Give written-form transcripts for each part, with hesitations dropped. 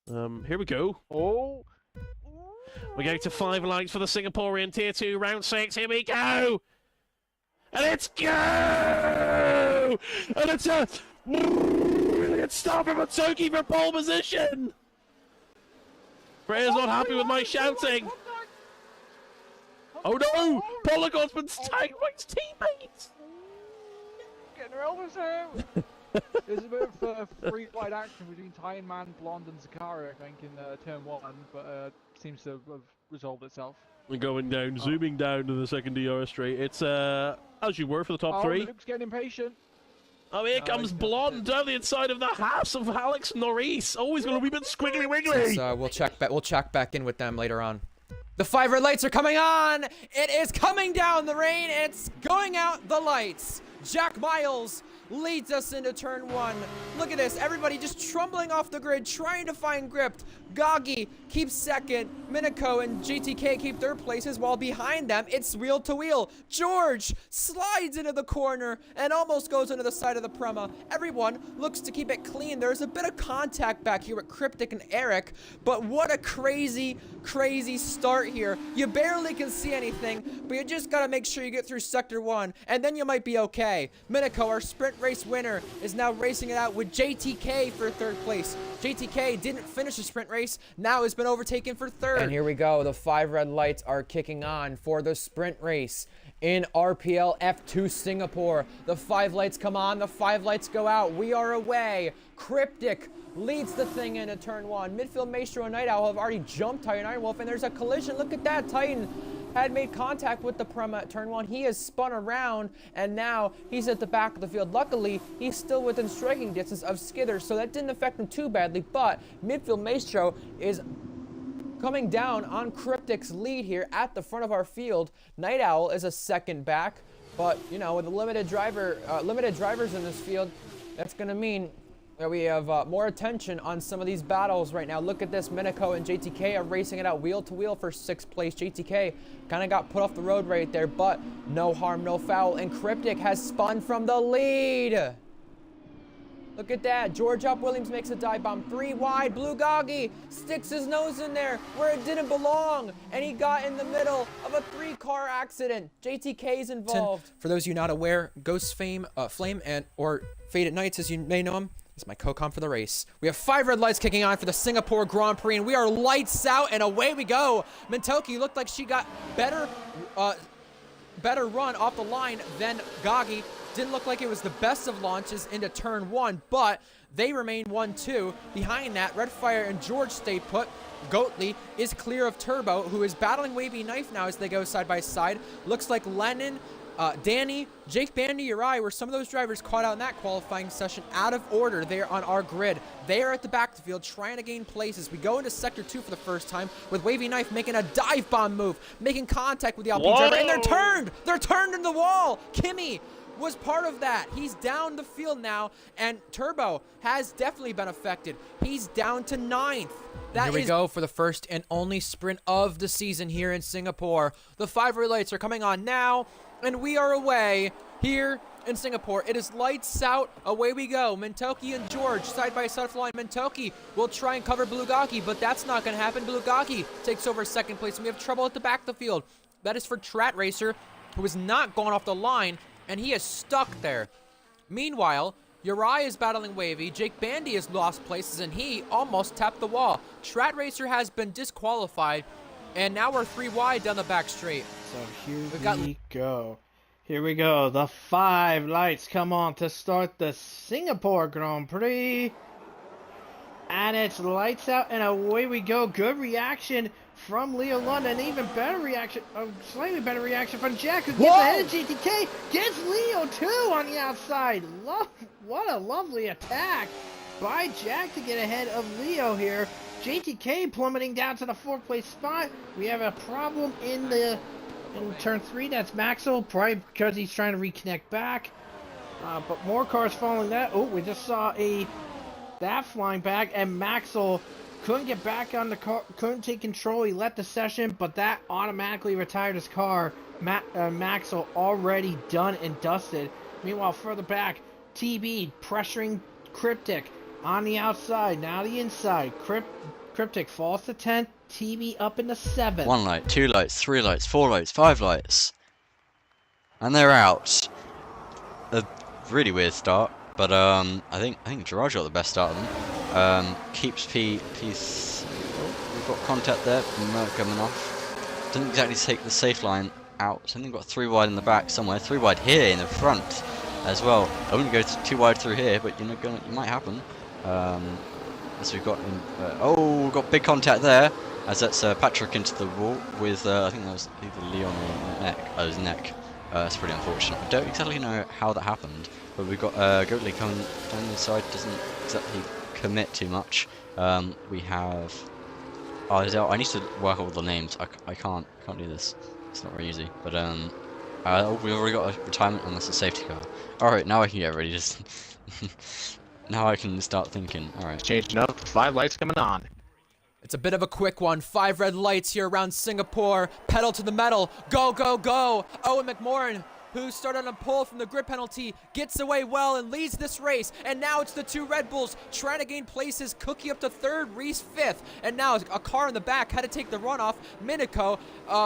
Here we go. Oh. We're going to 5 lights for the Singaporean Tier 2 round 6. Here we go! And it's go! And it's a brilliant start from Matsuki for pole position! Freya's not happy with my shouting. Oh no! Polygon's been tagged by his teammates! Getting her elbows out! There's a bit of free wide action between Tyne Man, Blonde, and Zakari, I think, in turn 1, but seems to have resolved itself. We're going down, zooming down to the second DRS straight. It's as you were for the top 3. Luke's getting impatient. Oh, here comes Blonde down the inside of the house of Alex Norris. Always going to be a bit squiggly wiggly. So we'll check back in with them later on. The 5 red lights are coming on. It is coming down the rain. It's going out the lights. Jack Miles leads us into turn 1. Look at this. Everybody just trundling off the grid, trying to find grip. Goggy keeps second. Minako and GTK keep their places, while behind them, it's wheel to wheel. George slides into the corner and almost goes into the side of the Prema. Everyone looks to keep it clean. There's a bit of contact back here with Cryptic and Eric, but what a crazy, crazy start here. You barely can see anything, but you just gotta make sure you get through Sector 1, and then you might be okay. Minako, our sprint race winner, is now racing it out with JTK for 3rd place. JTK didn't finish the sprint race, now has been overtaken for 3rd. And here we go. The 5 red lights are kicking on for the sprint race in RPL F2 Singapore. The 5 lights come on, the 5 lights go out. We are away. Cryptic leads the thing into turn 1. Midfield Maestro and Night Owl have already jumped Titan Iron Wolf, and there's a collision. Look at that. Titan had made contact with the Prema at turn 1. He has spun around, and now he's at the back of the field. Luckily, he's still within striking distance of Skither, so that didn't affect him too badly, but Midfield Maestro is coming down on Cryptic's lead here at the front of our field. Night Owl is a second back, but, you know, with the limited drivers in this field, that's going to mean that we have more attention on some of these battles right now. Look at this. Minako and JTK are racing it out wheel to wheel for 6th place. JTK kind of got put off the road right there, but no harm, no foul. And Cryptic has spun from the lead. Look at that. George Up Williams makes a dive bomb. 3 wide. Blue Goggy sticks his nose in there where it didn't belong, and he got in the middle of a 3-car accident. JTK is involved. For those of you not aware, Ghost Flame or Faded Nights, as you may know him, is my co-com for the race. We have 5 red lights kicking on for the Singapore Grand Prix, and we are lights out, and away we go. Mintoki looked like she got better run off the line than Goggy. Didn't look like it was the best of launches into turn 1, but they remain 1-2. Behind that, Redfire and George stay put. Goatley is clear of Turbo, who is battling Wavy Knife now as they go side by side. Looks like Lennon, Danny, Jake Bandy, Uri were some of those drivers caught out in that qualifying session out of order there on our grid. They are at the back of the field trying to gain places. We go into Sector 2 for the first time with Wavy Knife making a dive bomb move, making contact with the Alpine driver, and they're turned! They're turned into the wall! Kimmy was part of that. He's down the field now, and Turbo has definitely been affected. He's down to 9th. Here we go for the first and only sprint of the season here in Singapore. The 5 relays are coming on now, and we are away here in Singapore. It is lights out. Away we go. Mintoki and George side by side for the line. Mintoki will try and cover Blugaki, but that's not going to happen. Blugaki takes over 2nd place, and we have trouble at the back of the field. That is for Trat Racer, who is not going off the line, and he is stuck there. Meanwhile, Uri is battling Wavy. Jake Bandy has lost places, and he almost tapped the wall. Trat Racer has been disqualified, and now we're 3 wide down the back straight. So here we go. Here we go. The 5 lights come on to start the Singapore Grand Prix. And it's lights out, and away we go. Good reaction from Leo London. Even better reaction, slightly better reaction from Jack, who gets ahead of GTK. Gets Leo too on the outside. What a lovely attack by Jack to get ahead of Leo here. JTK plummeting down to the 4th place spot. We have a problem in turn 3. That's Maxwell, probably because he's trying to reconnect back. But more cars following that. Oh, we just saw that flying back, and Maxwell couldn't get back on the car, couldn't take control. He left the session, but that automatically retired his car. Maxwell already done and dusted. Meanwhile, further back, TB pressuring Cryptic. on the outside, now the inside. Cryptic falls to 10th, TV up in the 7th. 1 light, 2 lights, 3 lights, 4 lights, 5 lights. And they're out. A really weird start, but I think Gerard got the best start of them. Keeps Peace. Oh, we've got contact there. Merc coming off. Didn't exactly take the safe line out. I think we've got 3 wide in the back somewhere. 3 wide here in the front as well. I wouldn't go too wide through here, but it might happen. As we've got we've got big contact there. As that's Patrick into the wall with I think that was either Leon or Neck. Oh, it was Neck. That's pretty unfortunate. I don't exactly know how that happened, but we've got Goatley coming down the inside. Doesn't exactly commit too much. We have. Oh, I need to work all the names. I can't do this. It's not very easy. But we've already got a retirement and that's a safety car. All right, now I can get ready. Just now I can start thinking. All right. Changing up. 5 lights coming on. It's a bit of a quick one. 5 red lights here around Singapore. Pedal to the metal. Go, go, go. Owen McMorrin, who started on a pole from the grid penalty, gets away well and leads this race. And now it's the 2 Red Bulls trying to gain places. Cookie up to 3rd, Reese 5th. And now a car in the back had to take the runoff. Minico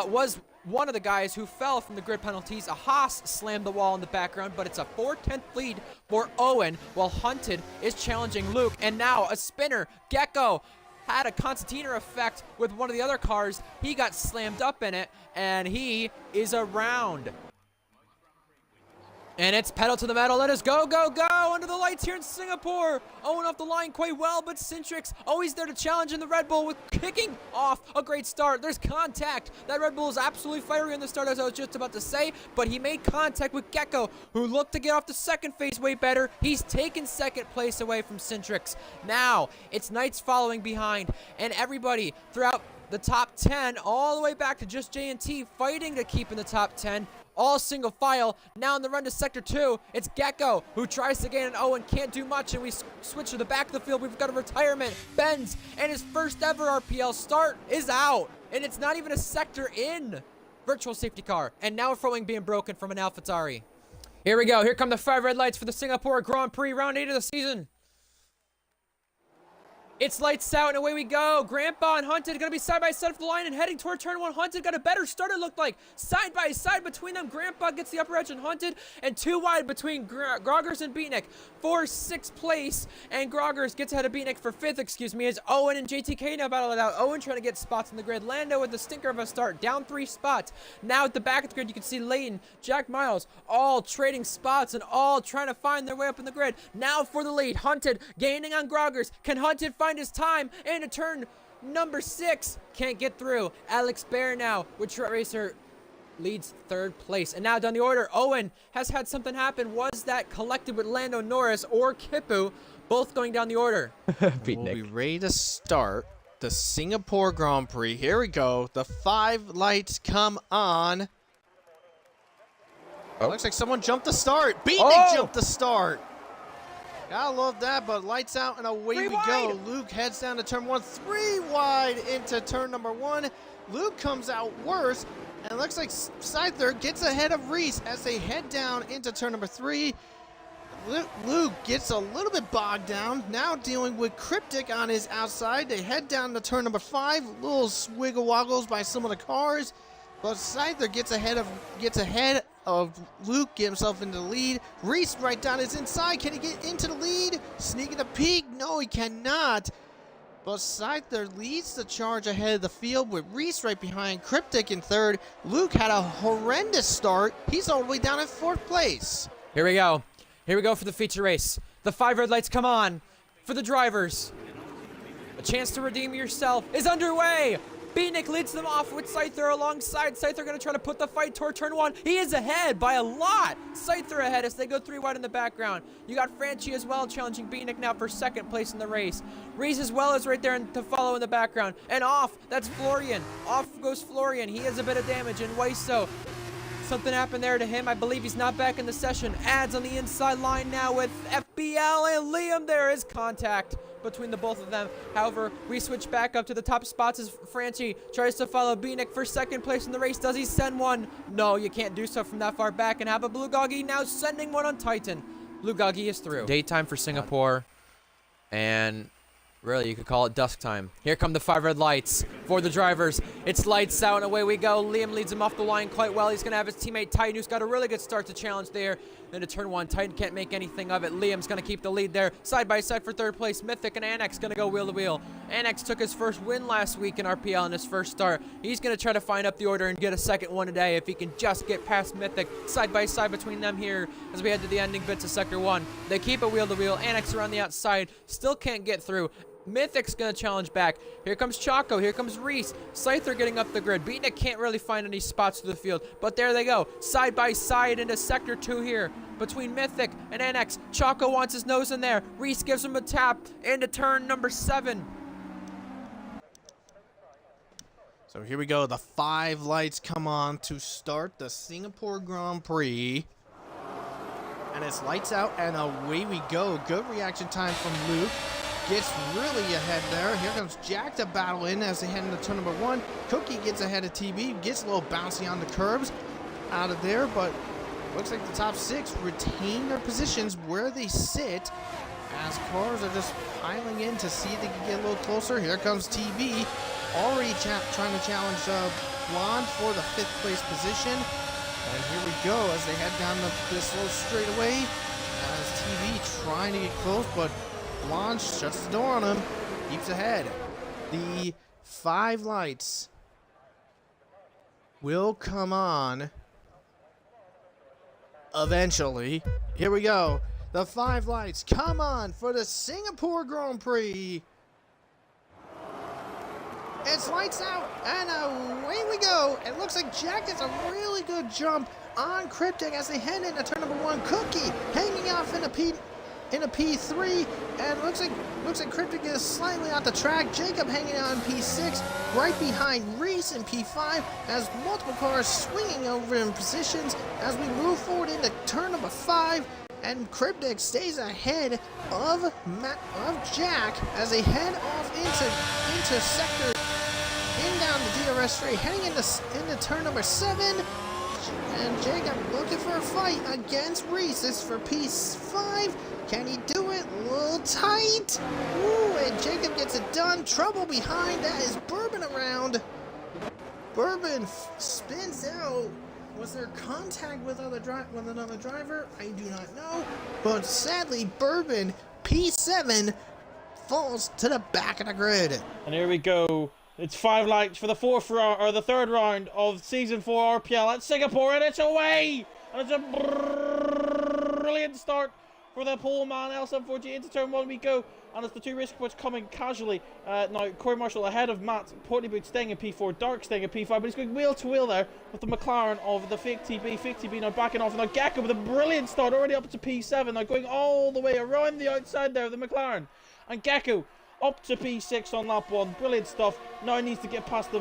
was one of the guys who fell from the grid penalties. A Haas slammed the wall in the background, but it's a 4/10 lead for Owen, while Hunted is challenging Luke. And now a spinner, Gecko, had a concertina effect with one of the other cars. He got slammed up in it, and he is around. And it's pedal to the metal. Let us go, go, go under the lights here in Singapore. Owen off the line quite well, but Cintrix always there to challenge in the Red Bull with kicking off a great start. There's contact. That Red Bull is absolutely fiery on the start, as I was just about to say, but he made contact with Gecko, who looked to get off the second phase way better. He's taken 2nd place away from Cintrix. Now, it's Knights following behind, and everybody throughout the top 10, all the way back to just J&T, fighting to keep in the top 10. All single file. Now in the run to Sector 2, it's Gecko who tries to gain an Owen, can't do much, and we switch to the back of the field. We've got a retirement. Benz, and his first ever RPL start is out, and it's not even a sector in. Virtual safety car, and now a front wing being broken from an AlphaTauri. Here we go. Here come the 5 red lights for the Singapore Grand Prix, round 8 of the season. It's lights out and away we go. Grandpa and Hunted gonna be side by side for the line and heading toward turn 1. Hunted got a better start, it looked like. Side by side between them. Grandpa gets the upper edge and Hunted, and 2 wide between Groggers and Beatnik for 6th place. And Groggers gets ahead of Beatnik for 5th, excuse me, as Owen and JTK now battle it out. Owen trying to get spots in the grid. Lando with the stinker of a start, down 3 spots. Now at the back of the grid, you can see Layton, Jack Miles, all trading spots and all trying to find their way up in the grid. Now for the lead. Hunted gaining on Groggers. Can Hunted find his time into turn number 6? Can't get through. Alex Bear now with Short Racer leads 3rd place. And now down the order, Owen has had something happen. Was that collected with Lando Norris or Kipu, both going down the order? We'll be ready to start the Singapore Grand Prix. Here we go. The 5 lights come on. Oh. Looks like someone jumped the start. Beatnik jumped the start. Gotta love that, but lights out and away we go. Luke heads down to turn 1, 3 wide into turn number 1. Luke comes out worse, and it looks like Scyther gets ahead of Reese as they head down into turn number 3. Luke gets a little bit bogged down, now dealing with Cryptic on his outside. They head down to turn number 5, little swiggle woggles by some of the cars, but Scyther gets ahead of Luke, get himself into the lead. Reese right down his inside. Can he get into the lead? Sneaking the peak? No, he cannot. But Scyther leads the charge ahead of the field with Reese right behind. Cryptic in 3rd. Luke had a horrendous start. He's all the way down in 4th place. Here we go. Here we go for the feature race. The 5 red lights come on for the drivers. A chance to redeem yourself is underway. Beatnik leads them off with Scyther alongside. Scyther going to try to put the fight toward turn 1. He is ahead by a lot. Scyther ahead as they go 3 wide in the background. You got Franchi as well challenging Beatnik now for 2nd place in the race. Reese as well is right there to follow in the background. And off, that's Florian. Off goes Florian. He has a bit of damage. And Waiso, something happened there to him. I believe he's not back in the session. Adds on the inside line now with FBL and Liam. There is contact between the both of them. However, we switch back up to the top spots as Franchi tries to follow Beatnik for 2nd place in the race. Does he send one? No, you can't do so from that far back. And have a Blue Goggy now sending one on Titan. Blue Goggy is through. Daytime for Singapore. And really, you could call it dusk time. Here come the 5 red lights for the drivers. It's lights out and away we go. Liam leads him off the line quite well. He's going to have his teammate Titan, who's got a really good start to challenge there. Then to turn 1, Titan can't make anything of it. Liam's going to keep the lead there. Side by side for 3rd place. Mythic and Annex going to go wheel to wheel. Annex took his first win last week in RPL in his first start. He's going to try to find up the order and get a second one today if he can just get past Mythic. Side by side between them here as we head to the ending bits of Sector 1. They keep it wheel to wheel. Annex around the outside. Still can't get through. Mythic's gonna challenge back. Here comes Choco. Here comes Reese. Scyther getting up the grid. Beatnik can't really find any spots through the field, but there they go. Side by side into Sector 2 here between Mythic and NX. Choco wants his nose in there. Reese gives him a tap into turn number 7. So here we go. The 5 lights come on to start the Singapore Grand Prix. And it's lights out and away we go. Good reaction time from Luke. Gets really ahead there. Here comes Jack to battle in as they head into turn number 1. Cookie gets ahead of TB. Gets a little bouncy on the curbs out of there, but looks like the top 6 retain their positions where they sit as cars are just piling in to see if they can get a little closer. Here comes TB. Already trying to challenge Blonde for the 5th place position. And here we go as they head down this little straightaway. As TB trying to get close, but Blonde shuts the door on him, keeps ahead. The 5 lights will come on eventually. Here we go. The 5 lights come on for the Singapore Grand Prix. It's lights out and away we go. It looks like Jack gets a really good jump on Cryptic as they head into turn number 1. Cookie hanging off in a P3, and looks like Cryptic is slightly off the track. Jacob hanging out in P6, right behind Reese in P5, as multiple cars swinging over in positions as we move forward into turn number 5, and Cryptic stays ahead of Jack as they head off into sector, in down the DRS straight, heading into turn number 7. And Jacob looking for a fight against Reese. This is for P5. Can he do it? A little tight. Ooh, and Jacob gets it done. Trouble behind. That is Bourbon around. Bourbon spins out. Was there contact with another driver? I do not know. But sadly, Bourbon, P7, falls to the back of the grid. And here we go. It's 5 lights for the 3rd round of Season 4 RPL at Singapore, and it's away! And it's a brilliant start for the pole man. L740 into turn 1 we go, and it's the 2 race reports coming casually. Now, Corey Marshall ahead of Matt. Portlyboot staying in P4, Dark staying in P5, but he's going wheel to wheel there with the McLaren of the Fake TB. Fake TB now backing off. Now, Gecko with a brilliant start, already up to P7, now going all the way around the outside there of the McLaren. And Gecko up to P6 on lap 1. Brilliant stuff. Now he needs to get past the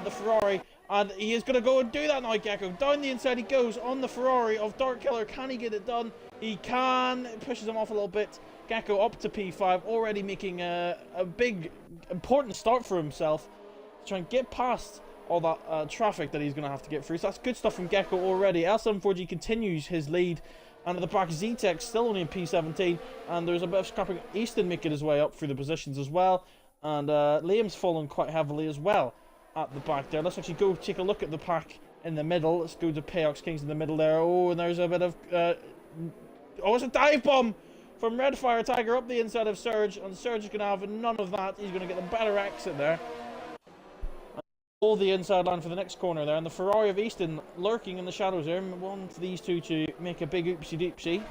Ferrari, and he is going to go and do that now, Gecko. Down the inside he goes on the Ferrari of Dark Killer. Can he get it done? He can. It pushes him off a little bit. Gecko up to P5, already making a big, important start for himself to try and get past all that traffic that he's going to have to get through. So that's good stuff from Gecko already. L740 continues his lead. And at the back, Z-Tech still only in P17. And there's a bit of scrapping. Easton making his way up through the positions as well. And Liam's fallen quite heavily as well at the back there. Let's actually go take a look at the pack in the middle. Let's go to Payox Kings in the middle there. Oh, and there's a bit of... oh, it's a dive bomb from Red Fire Tiger up the inside of Surge. And Surge is going to have none of that. He's going to get the better exit there. All the inside line for the next corner there, and the Ferrari of Easton lurking in the shadows there. One for these two to make a big oopsie doopsie.